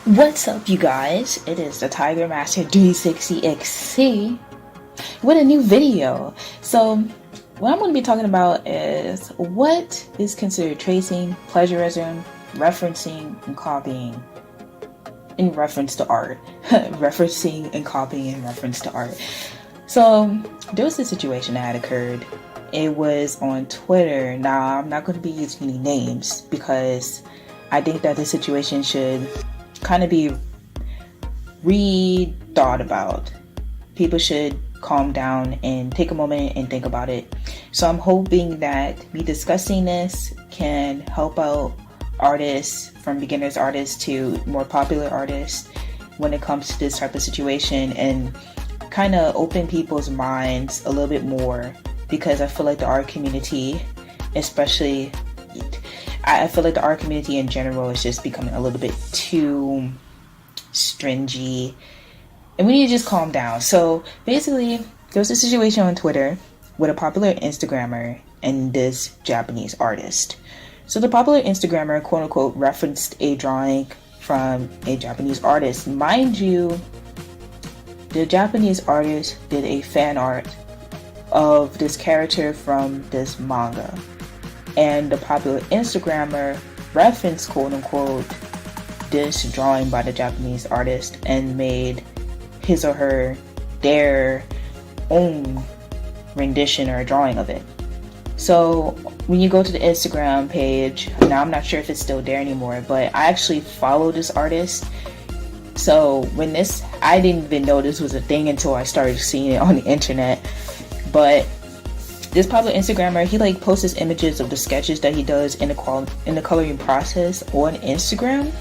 What's up, you guys? It is the Tiger Master 360XC with a new video. So, what I'm going to be talking about is what is considered tracing, plagiarism, referencing, and copying in reference to art. Referencing and copying in reference to art. So, there was a situation that had occurred. It was on Twitter. Now, I'm not going to be using any names because I think that this situation should kind of be re-thought about. People should calm down and take a moment and think about it. So I'm hoping that me discussing this can help out artists, from beginners artists to more popular artists, when it comes to this type of situation, and kind of open people's minds a little bit more, because I feel like the art community, especially I feel like the art community in general is just becoming a little bit too stringy, and we need to just calm down. So basically, there was a situation on Twitter with a popular Instagrammer and this Japanese artist. So the popular Instagrammer, quote unquote, referenced a drawing from a Japanese artist. Mind you, the Japanese artist did a fan art of this character from this manga. And the popular Instagrammer referenced, quote unquote, this drawing by the Japanese artist and made his or her their own rendition or drawing of it. So when you go to the Instagram page, now I'm not sure if it's still there anymore, but I actually follow this artist. So I didn't even know this was a thing until I started seeing it on the internet. But this popular Instagrammer, he posts his images of the sketches that he does in the coloring process on Instagram.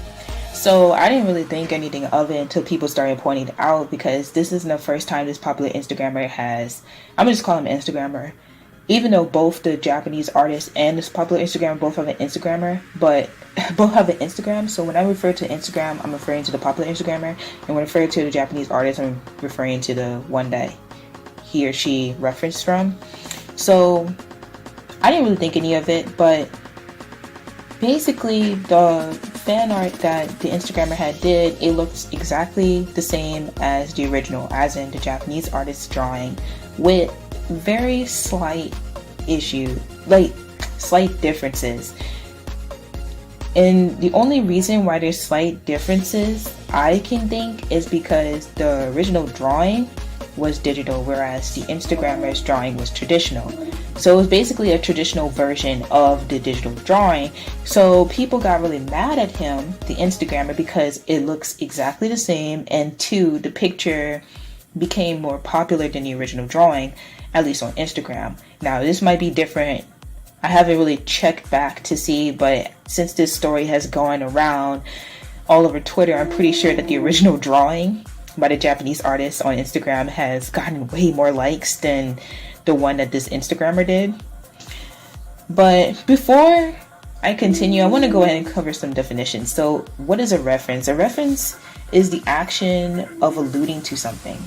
So I didn't really think anything of it until people started pointing it out, because this isn't the first time this popular Instagrammer I'm gonna just call him Instagrammer, even though both the Japanese artist and this popular Instagrammer both have an Instagrammer, but both have an Instagram. So when I refer to Instagram, I'm referring to the popular Instagrammer, and when I refer to the Japanese artist, I'm referring to the one that he or she referenced from. So I didn't really think any of it, but basically the fan art that the Instagrammer did, it looks exactly the same as the original, as in the Japanese artist's drawing, with very slight slight differences. And the only reason why there's slight differences I can think is because the original drawing was digital, whereas the Instagrammer's drawing was traditional. So it was basically a traditional version of the digital drawing. So people got really mad at him, the Instagrammer, because it looks exactly the same, and two, the picture became more popular than the original drawing, at least on Instagram. Now this might be different. I haven't really checked back to see, but since this story has gone around all over Twitter, I'm pretty sure that the original drawing by the Japanese artist on Instagram has gotten way more likes than the one that this Instagrammer did. But before I continue, I want to go ahead and cover some definitions. So what is a reference? A reference is the action of alluding to something.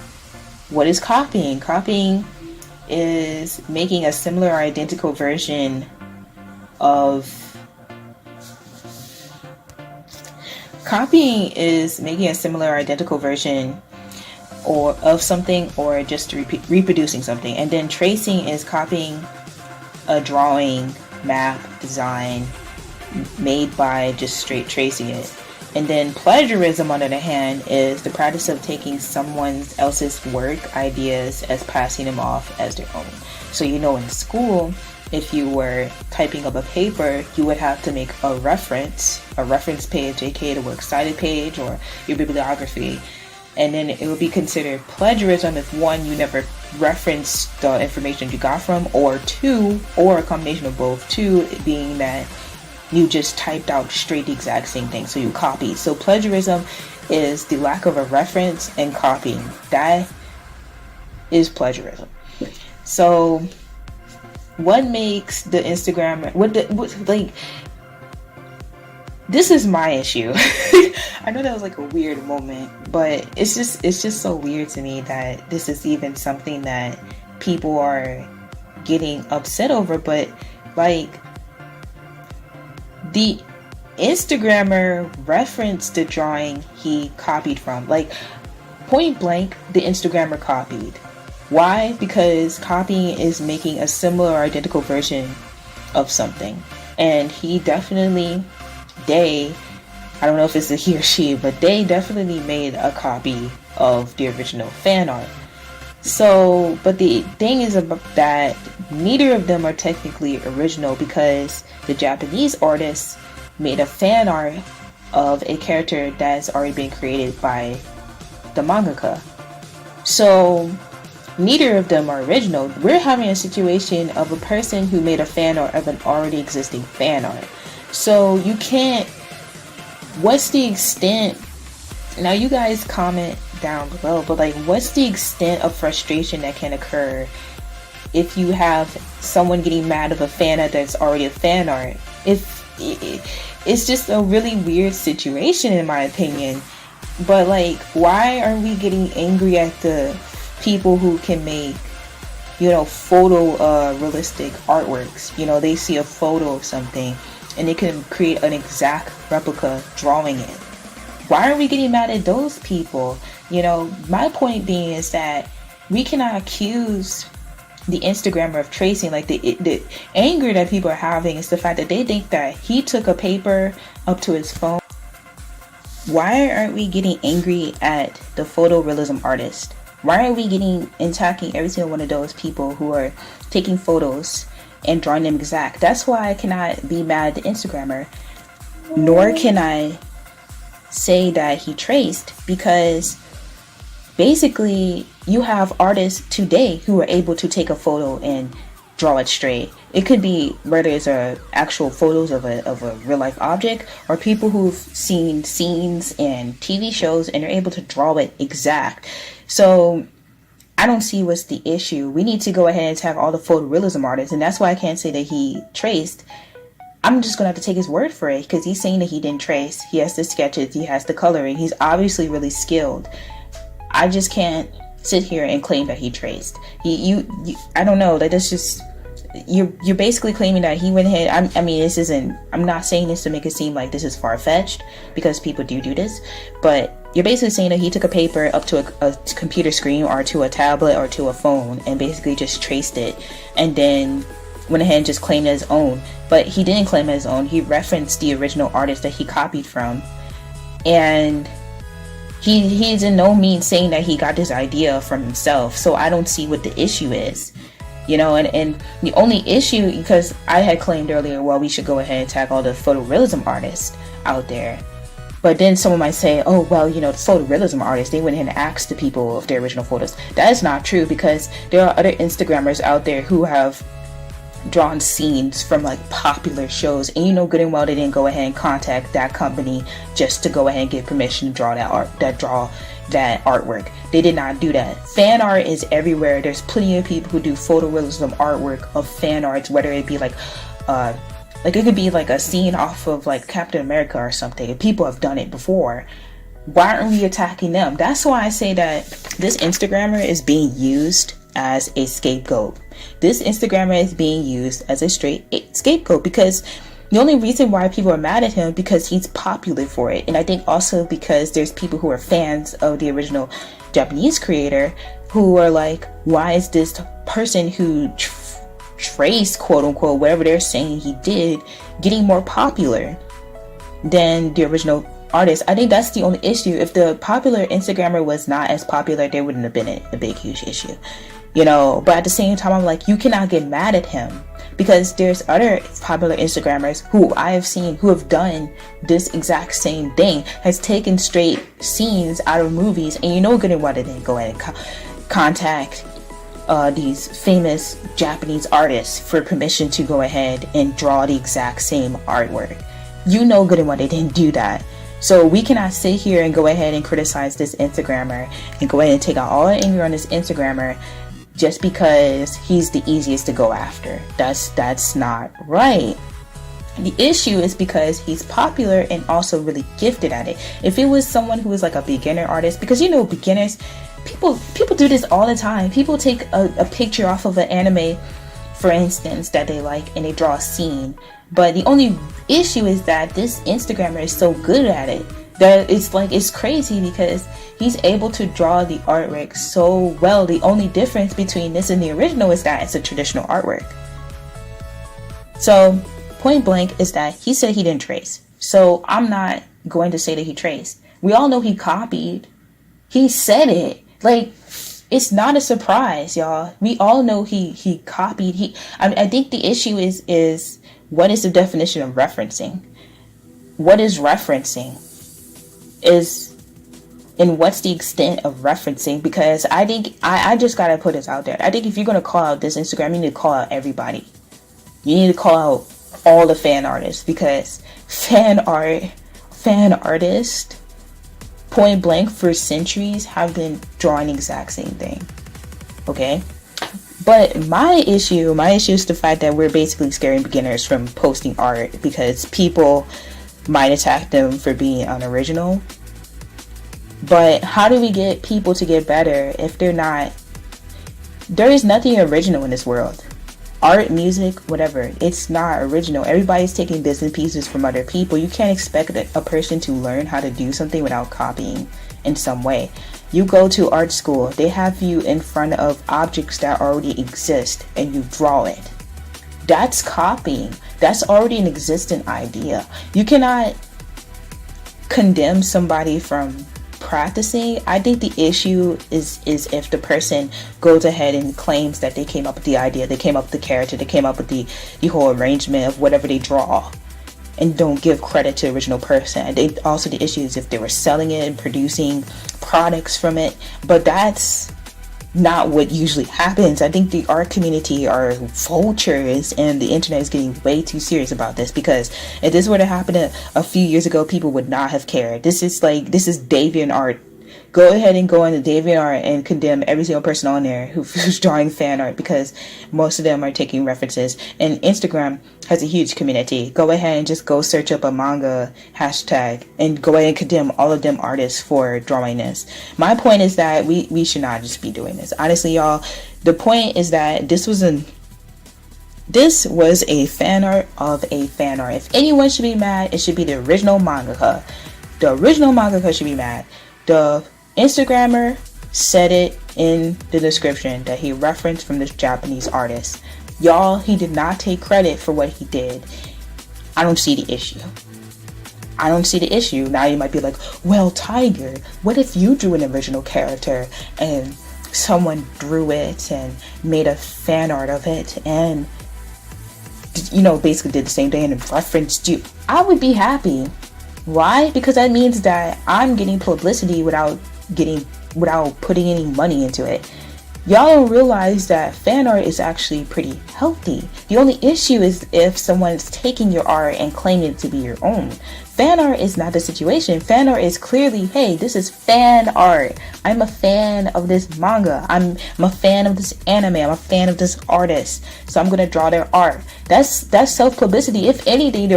What is copying? Copying is making a similar or identical version of or of something, or just reproducing something. And then tracing is copying a drawing, map, design made by just straight tracing it. And then plagiarism, on the other hand, is the practice of taking someone else's work, ideas, as passing them off as their own. So in school, if you were typing up a paper, you would have to make a reference page, aka the works cited page or your bibliography. And then it would be considered plagiarism if, one, you never referenced the information you got from, or two, or a combination of both, two being that you just typed out straight the exact same thing, so you copied. So plagiarism is the lack of a reference and copying. That is plagiarism. So what makes the Instagram, this is my issue. I know that was a weird moment, but it's just so weird to me that this is even something that people are getting upset over. But the Instagrammer referenced the drawing he copied from. Like, point blank, the Instagrammer copied. Why? Because copying is making a similar or identical version of something. And he definitely, I don't know if it's a he or she, but they definitely made a copy of the original fan art. So, but the thing is about that neither of them are technically original, because the Japanese artist made a fan art of a character that's already been created by the mangaka. So, neither of them are original. We're having a situation of a person who made a fan art of an already existing fan art. So, you can't... What's the extent... Now, you guys comment down below, but like, what's the extent of frustration that can occur if you have someone getting mad of a fan art that's already a fan art? It's just a really weird situation, in my opinion. But like, why are we getting angry at the people who can make, photo realistic artworks? They see a photo of something and they can create an exact replica drawing it. Why are we getting mad at those people? My point being is that we cannot accuse the Instagrammer of tracing. Like, the anger that people are having is the fact that they think that he took a paper up to his phone. Why aren't we getting angry at the photorealism artist? Why are we attacking every single one of those people who are taking photos and drawing them exact? That's why I cannot be mad at the Instagrammer, nor can I say that he traced, because basically you have artists today who are able to take a photo and draw it straight. It could be whether it's actual photos of a real life object, or people who've seen scenes and TV shows and are able to draw it exact. So I don't see what's the issue. We need to go ahead and attack all the photorealism artists, and that's why I can't say that he traced. I'm just gonna have to take his word for it, because he's saying that he didn't trace. He has the sketches, he has the coloring, he's obviously really skilled. I just can't sit here and claim that he traced. I don't know, that's just, you're basically claiming that he went ahead. I'm not saying this to make it seem like this is far-fetched, because people do this, but you're basically saying that he took a paper up to a computer screen or to a tablet or to a phone and basically just traced it, and then went ahead and just claimed it as own. But he didn't claim it as own. He referenced the original artist that he copied from, and he is in no means saying that he got this idea from himself. So I don't see what the issue is, and the only issue, because I had claimed earlier, well, we should go ahead and attack all the photorealism artists out there. But then someone might say, oh, well, the photorealism artists, they went ahead and asked the people of their original photos. That is not true, because there are other Instagrammers out there who have drawn scenes from like popular shows, and good and well they didn't go ahead and contact that company just to go ahead and get permission to draw that artwork. They did not do that. Fan art is everywhere. There's plenty of people who do photorealism artwork of fan arts, whether it be like it could be like a scene off of like Captain America or something. People have done it before. Why aren't we attacking them? That's why I say that this Instagrammer is being used as a scapegoat. This Instagrammer is being used as a straight scapegoat, because the only reason why people are mad at him because he's popular for it. And I think also because there's people who are fans of the original Japanese creator who are like, why is this person who traced, quote unquote, whatever they're saying he did, getting more popular than the original artist? I think that's the only issue. If the popular Instagrammer was not as popular, there wouldn't have been a big, huge issue. But at the same time, I'm like, you cannot get mad at him, because there's other popular Instagrammers who I have seen who have done this exact same thing, has taken straight scenes out of movies, and good and well they didn't go ahead and contact these famous Japanese artists for permission to go ahead and draw the exact same artwork. Good and well they didn't do that. So we cannot sit here and go ahead and criticize this Instagrammer and go ahead and take out all the anger on this Instagrammer just because he's the easiest to go after. That's not right. The issue is because he's popular and also really gifted at it. If it was someone who was like a beginner artist, because beginners, people do this all the time. People take a picture off of an anime for instance, that they like, and they draw a scene. But the only issue is that this Instagrammer is so good at it that it's crazy, because he's able to draw the artwork so well. The only difference between this and the original is that it's a traditional artwork. So point blank is that he said he didn't trace. So I'm not going to say that he traced. We all know he copied. He said it. Like, it's not a surprise, y'all. We all know he copied. I think the issue is what is the definition of referencing? What is referencing? And what's the extent of referencing? Because I think I just gotta put this out there. I think if you're gonna call out this Instagram, you need to call out everybody. You need to call out all the fan artists, because fan artists, point blank, for centuries have been drawing the exact same thing. Okay? But my issue is the fact that we're basically scaring beginners from posting art, because people might attack them for being unoriginal. But how do we get people to get better if they're not? There is nothing original in this world. Art, music, whatever, it's not original. Everybody's taking bits and pieces from other people. You can't expect a person to learn how to do something without copying in some way. You go to art school, they have you in front of objects that already exist and you draw it. That's copying. That's already an existent idea. You cannot condemn somebody from practicing. I think the issue is if the person goes ahead and claims that they came up with the idea, they came up with the character, they came up with the whole arrangement of whatever they draw, and don't give credit to the original person. I think also the issue is if they were selling it and producing products from it, but that's not what usually happens. I think the art community are vultures, and the internet is getting way too serious about this, because if this were to happen a few years ago, people would not have cared. This is DeviantArt. Go ahead and go into DeviantArt and condemn every single person on there who's drawing fan art, because most of them are taking references. And Instagram has a huge community. Go ahead and just go search up a manga hashtag and go ahead and condemn all of them artists for drawing this. My point is that we should not just be doing this. Honestly, y'all, the point is that this was a fan art of a fan art. If anyone should be mad, it should be the original mangaka. The original mangaka should be mad. The Instagrammer said it in the description that he referenced from this Japanese artist. Y'all, he did not take credit for what he did. I don't see the issue. Now you might be like, well, Tiger, what if you drew an original character and someone drew it and made a fan art of it and, basically did the same thing and referenced you? I would be happy. Why? Because that means that I'm getting publicity without putting any money into it. Y'all don't realize that fan art is actually pretty healthy. The only issue is if someone's taking your art and claiming it to be your own. Fan art is not the situation. Fan art is clearly, hey, this is fan art. I'm a fan of this manga. I'm a fan of this anime. I'm a fan of this artist. So I'm going to draw their art. That's self-publicity. If anything,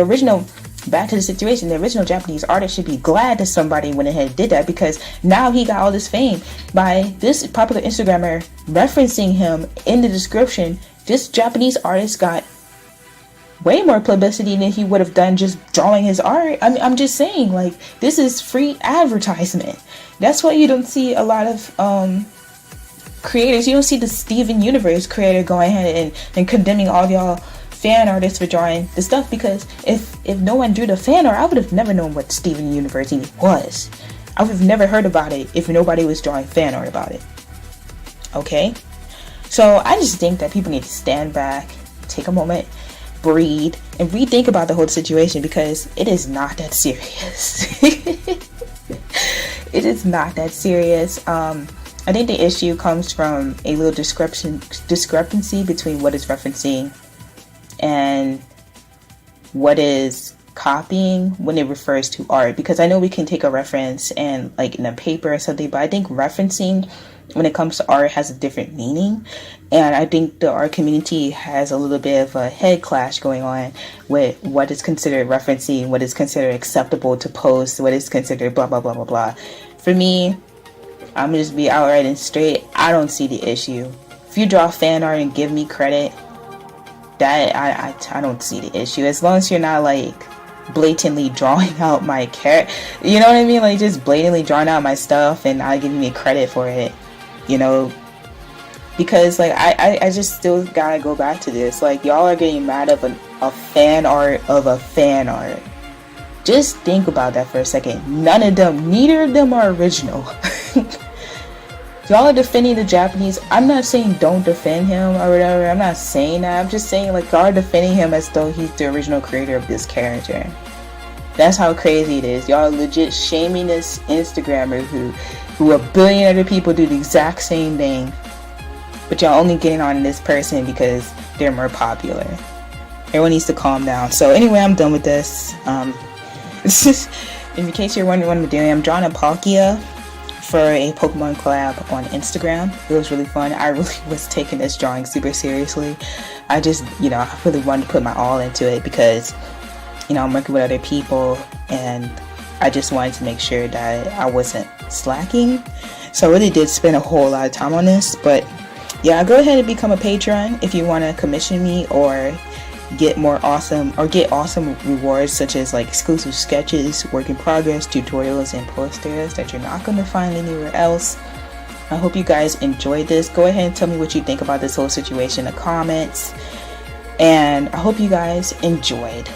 back to the situation, the original Japanese artist should be glad that somebody went ahead and did that, because now he got all this fame by this popular Instagrammer referencing him in the description. This Japanese artist got way more publicity than he would have done just drawing his art. I'm just saying, like, this is free advertisement. That's why you don't see a lot of creators. You don't see the Steven Universe creator going ahead and condemning all y'all fan artists for drawing the stuff, because if no one drew the fan art, I would have never known what Steven Universe even was. I would have never heard about it if nobody was drawing fan art about it. Okay? So I just think that people need to stand back, take a moment, breathe, and rethink about the whole situation, because it is not that serious. It is not that serious. I think the issue comes from a little discrepancy between what is referencing and what is copying when it refers to art. Because I know we can take a reference and like in a paper or something, but I think referencing when it comes to art has a different meaning. And I think the art community has a little bit of a head clash going on with what is considered referencing, what is considered acceptable to post, what is considered blah blah blah blah blah. For me, I'm gonna just be outright and straight. I don't see the issue. If you draw fan art and give me credit, that I don't see the issue, as long as you're not like blatantly drawing out my character, you know what I mean, like just blatantly drawing out my stuff and not giving me credit for it, you know, because like I just still gotta go back to this, like y'all are getting mad of a fan art of a fan art. Just think about that for a second. Neither of them are original. Y'all are defending the Japanese. I'm not saying don't defend him or whatever. I'm not saying that. I'm just saying like y'all are defending him as though he's the original creator of this character. That's how crazy it is. Y'all are legit shaming this Instagrammer who a billion other people do the exact same thing. But y'all only getting on this person because they're more popular. Everyone needs to calm down. So anyway, I'm done with this. In case you're wondering what I'm doing, I'm drawing a Palkia for a Pokemon collab on Instagram. It was really fun. I really was taking this drawing super seriously. I just, I really wanted to put my all into it because, I'm working with other people and I just wanted to make sure that I wasn't slacking. So I really did spend a whole lot of time on this. But yeah, go ahead and become a patron if you want to commission me or get awesome rewards such as like exclusive sketches, work in progress, tutorials, and posters that you're not going to find anywhere else. I hope you guys enjoyed this. Go ahead and tell me what you think about this whole situation in the comments, and I hope you guys enjoyed.